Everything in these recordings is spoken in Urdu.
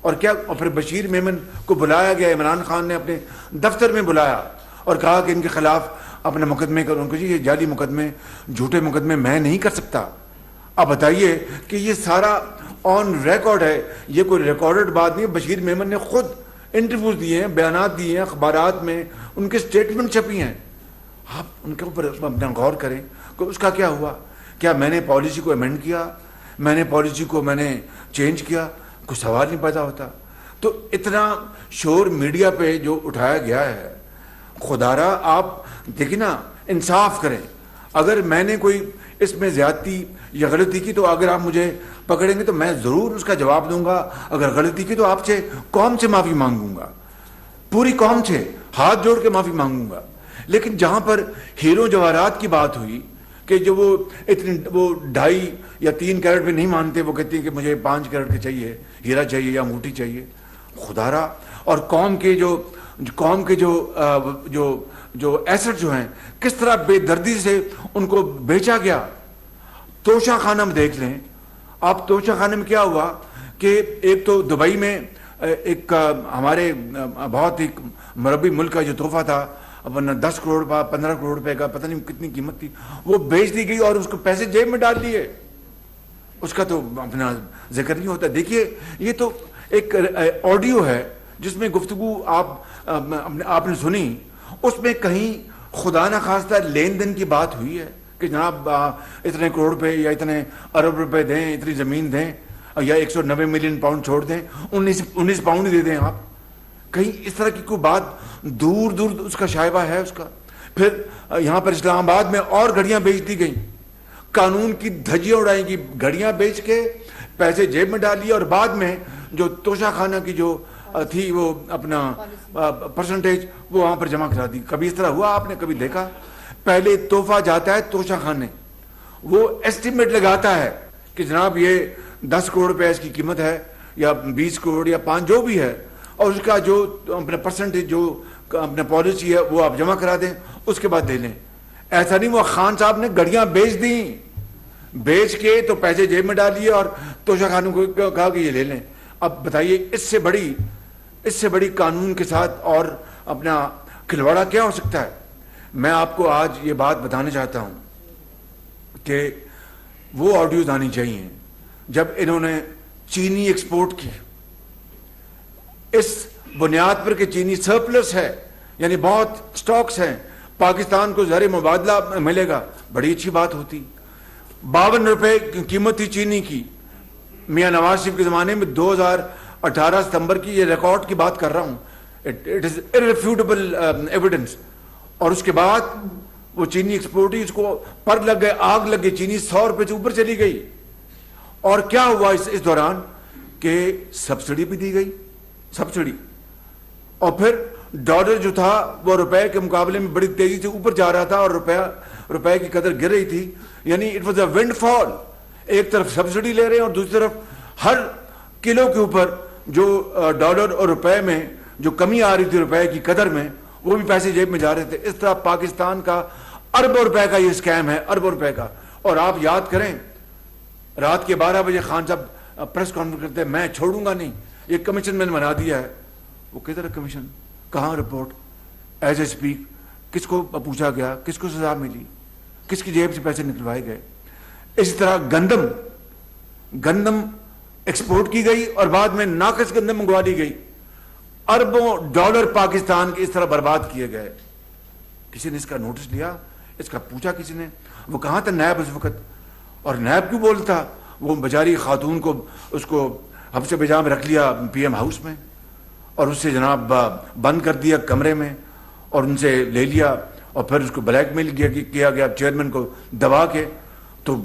اور کیا، اور پھر بشیر میمن کو بلایا گیا، عمران خان نے اپنے دفتر میں بلایا اور کہا کہ ان کے خلاف اپنے مقدمے کرو. ان کو جی یہ جعلی مقدمے، جھوٹے مقدمے میں نہیں کر سکتا. اب بتائیے کہ یہ سارا آن ریکارڈ ہے، یہ کوئی ریکارڈڈ بات نہیں ہے. بشیر میمن نے خود انٹرویوز دیے ہیں، بیانات دیے ہیں اخبارات میں، ان کے سٹیٹمنٹ چھپی ہیں. آپ ان کے اوپر اپنا غور کریں کہ اس کا کیا ہوا. کیا میں نے پالیسی کو امینڈ کیا، میں نے پالیسی کو میں نے چینج کیا؟ کوئی سوال نہیں پیدا ہوتا. تو اتنا شور میڈیا پہ جو اٹھایا گیا ہے، خدا را آپ دیکھیں نا، انصاف کریں. اگر میں نے کوئی اس میں زیادتی یا غلطی کی تو اگر آپ مجھے پکڑیں گے تو میں ضرور اس کا جواب دوں گا. اگر غلطی کی تو آپ سے، قوم سے معافی مانگوں گا، پوری قوم سے ہاتھ جوڑ کے معافی مانگوں گا. لیکن جہاں پر ہیرو جواہرات کی بات ہوئی کہ جو وہ اتنی وہ 2.5 یا 3 کیرٹ میں نہیں مانتے، وہ کہتے ہیں کہ مجھے 5 کیرٹ کے چاہیے، ہیرا چاہیے یا انگوٹھی چاہیے. خدا را، اور قوم کے جو ایسٹ جو ہیں کس طرح بے دردی سے ان کو بیچا گیا. توشہ خانہ میں دیکھ لیں آپ، توشہ خانے میں کیا ہوا کہ ایک تو دبئی میں ایک ہمارے بہت ہی مربی ملک کا جو تحفہ تھا، اپنا 10 کروڑ 15 کروڑ روپے کا، پتہ نہیں کتنی قیمت تھی، وہ بیچ دی گئی اور اس کو پیسے جیب میں ڈال دیے. اس کا تو اپنا ذکر نہیں ہوتا. دیکھیے یہ تو ایک آڈیو ہے جس میں گفتگو آپ نے سنی، اس میں کہیں خدا نہ خواستہ لین دین کی بات ہوئی ہے کہ جناب اتنے کروڑ روپے یا اتنے ارب روپے دیں، اتنی زمین دیں، یا 190 ملین پاؤنڈ چھوڑ دیں، 19 پاؤنڈ ہی دے دیں آپ. کہیں اس طرح کی کوئی بات دور دور اس کا شائبہ ہے اس کا. پھر یہاں پر اسلام آباد میں اور گھڑیاں بیچ دی گئیں، قانون کی دھجیاں اڑائی گی، گھڑیاں بیچ کے پیسے جیب میں ڈال لیے، اور بعد میں جو توشہ خانہ کی جو تھی وہ اپنا پرسنٹیج وہ وہاں پر جمع کرا دی. کبھی اس طرح ہوا آپ نے کبھی دیکھا؟ پہلے تحفہ جاتا ہے توشہ خانے، وہ ایسٹیمیٹ لگاتا ہے کہ جناب یہ 10 کروڑ روپے اس کی قیمت ہے، یا 20 کروڑ یا 5 جو بھی ہے، اور اس کا جو اپنا پرسنٹیج جو اپنا پالیسی ہے وہ آپ جمع کرا دیں، اس کے بعد دے لیں. ایسا نہیں، وہ خان صاحب نے گھڑیاں بیچ دیں، بیچ کے تو پیسے جیب میں ڈال لیے اور توشہ خانوں کو کہا کہ یہ لے لیں. اب بتائیے اس سے بڑی قانون کے ساتھ اور اپنا کھلواڑا کیا ہو سکتا ہے. میں آپ کو آج یہ بات بتانا چاہتا ہوں کہ وہ آڈیوز آنی چاہیے جب انہوں نے چینی ایکسپورٹ کی، اس بنیاد پر کہ چینی سرپلس ہے، یعنی بہت سٹاکس ہیں، پاکستان کو زر مبادلہ ملے گا، بڑی اچھی بات ہوتی. 52 روپے قیمت تھی چینی کی میاں نواز شریف کے زمانے میں. 2018 ستمبر کی یہ ریکارڈ کی بات کر رہا ہوں، اٹ از irrefutable ایویڈنس. اور اس کے بعد وہ چینی ایکسپورٹ ہی، اس کو پر لگ گئے، آگ لگ گئی، چینی 100 روپے سے اوپر چلی گئی. اور کیا ہوا اس دوران کہ سبسڈی بھی دی گئی، سبسڈی. اور پھر ڈالر جو تھا وہ روپے کے مقابلے میں بڑی تیزی سے اوپر جا رہا تھا اور روپے کی قدر گر رہی تھی. یعنی اٹ واز اے ونڈ فال. ایک طرف سبسڈی لے رہے ہیں اور دوسری طرف ہر کلو کے اوپر جو ڈالر اور روپے میں جو کمی آ رہی تھی روپے کی قدر میں، وہ بھی پیسے جیب میں جا رہے تھے. اس طرح پاکستان کا اربوں روپے کا یہ اسکیم ہے، اربوں روپے کا. اور آپ یاد کریں رات کے 12 بجے خان صاحب پریس کانفرنس کرتے ہیں، میں چھوڑوں گا نہیں، یہ کمیشن میں نے بنا دیا ہے. وہ کدھر کمیشن، کہاں رپورٹ، ایز اے اسپیک، کس کو پوچھا گیا، کس کو سزا ملی، کس کی جیب سے پیسے نکلوائے گئے. اسی طرح گندم ایکسپورٹ کی گئی اور بعد میں ناقص گندم منگوا دی گئی. اربوں ڈالر پاکستان کے اس طرح برباد کیے گئے. کسی نے اس کا نوٹس لیا، اس کا پوچھا کسی نے؟ وہ کہاں تھا نیب اس وقت؟ اور نیب کیوں بولتا؟ وہ بیچاری خاتون کو اس کو حبس بجا میں رکھ لیا پی ایم ہاؤس میں، اور اس سے جناب بند کر دیا کمرے میں، اور ان سے لے لیا، اور پھر اس کو بلیک میل کیا گیا چیئرمین کو دبا کے. تو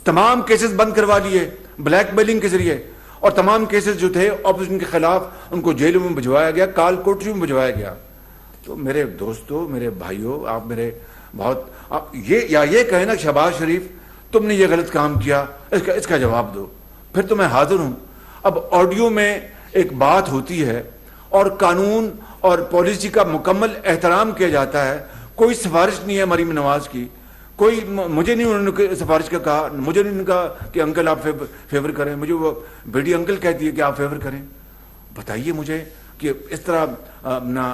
تمام کیسز بند کروا لیے بلیک میلنگ کے ذریعے، اور تمام کیسز جو تھے اپوزیشن کے خلاف ان کو جیلوں میں بھجوایا گیا، کال کوٹریوں میں بھجوایا گیا. تو میرے دوستو، میرے بھائیوں، آپ میرے بہت یہ کہیں نا شہباز شریف تم نے یہ غلط کام کیا، اس کا جواب دو، پھر تو میں حاضر ہوں. اب آڈیو میں ایک بات ہوتی ہے اور قانون اور پالیسی کا مکمل احترام کیا جاتا ہے. کوئی سفارش نہیں ہے مریم نواز کی، کوئی مجھے نہیں انہوں نے سفارش کا کہا, مجھے نہیں کہا کہ انکل آپ فیور کریں, مجھے وہ بیٹی انکل کہتی ہے کہ آپ فیور کریں. بتائیے مجھے کہ اس طرح اپنا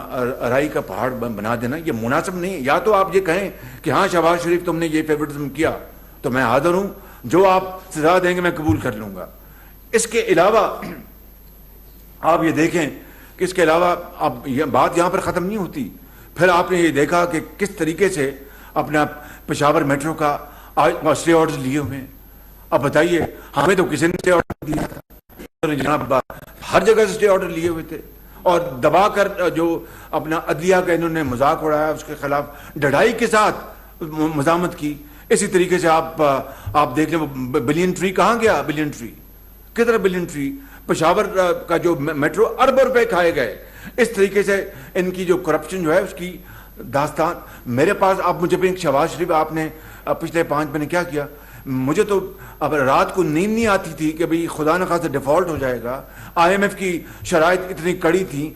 رائی کا پہاڑ بنا دینا یہ مناسب نہیں ہے. یا تو آپ یہ کہیں کہ ہاں شہباز شریف تم نے یہ فیورٹزم کیا تو میں حاضر ہوں, جو آپ سزا دیں گے میں قبول کر لوں گا. اس کے علاوہ آپ یہ دیکھیں کہ اس کے علاوہ اب یہ بات یہاں پر ختم نہیں ہوتی. پھر آپ نے یہ دیکھا کہ کس طریقے سے اپنا پشاور میٹرو کا اسٹے آرڈر لیے ہوئے ہیں. اب بتائیے ہمیں تو کسی نے اسٹے آرڈر دیا تھا جناب, ہر جگہ سے اسٹے آرڈر لیے ہوئے تھے اور دبا کر جو اپنا عدلیہ کا انہوں نے مذاق اڑایا, اس کے خلاف ڈھڑائی کے ساتھ مزاحمت کی. اسی طریقے سے آپ دیکھ لیں بلین ٹری کہاں گیا, بلین ٹری کدھر, بلین ٹری پشاور کا جو میٹرو اربوں روپے کھائے گئے. اس طریقے سے ان کی جو کرپشن جو ہے اس کی داستان میرے پاس. آپ مجھے بھی شہباز شریف آپ نے پچھلے 5 مہینے کیا کیا, مجھے تو اب رات کو نیند نہیں آتی تھی کہ بھئی خدا نخواستہ ڈیفالٹ ہو جائے گا. IMF کی شرائط اتنی کڑی تھی,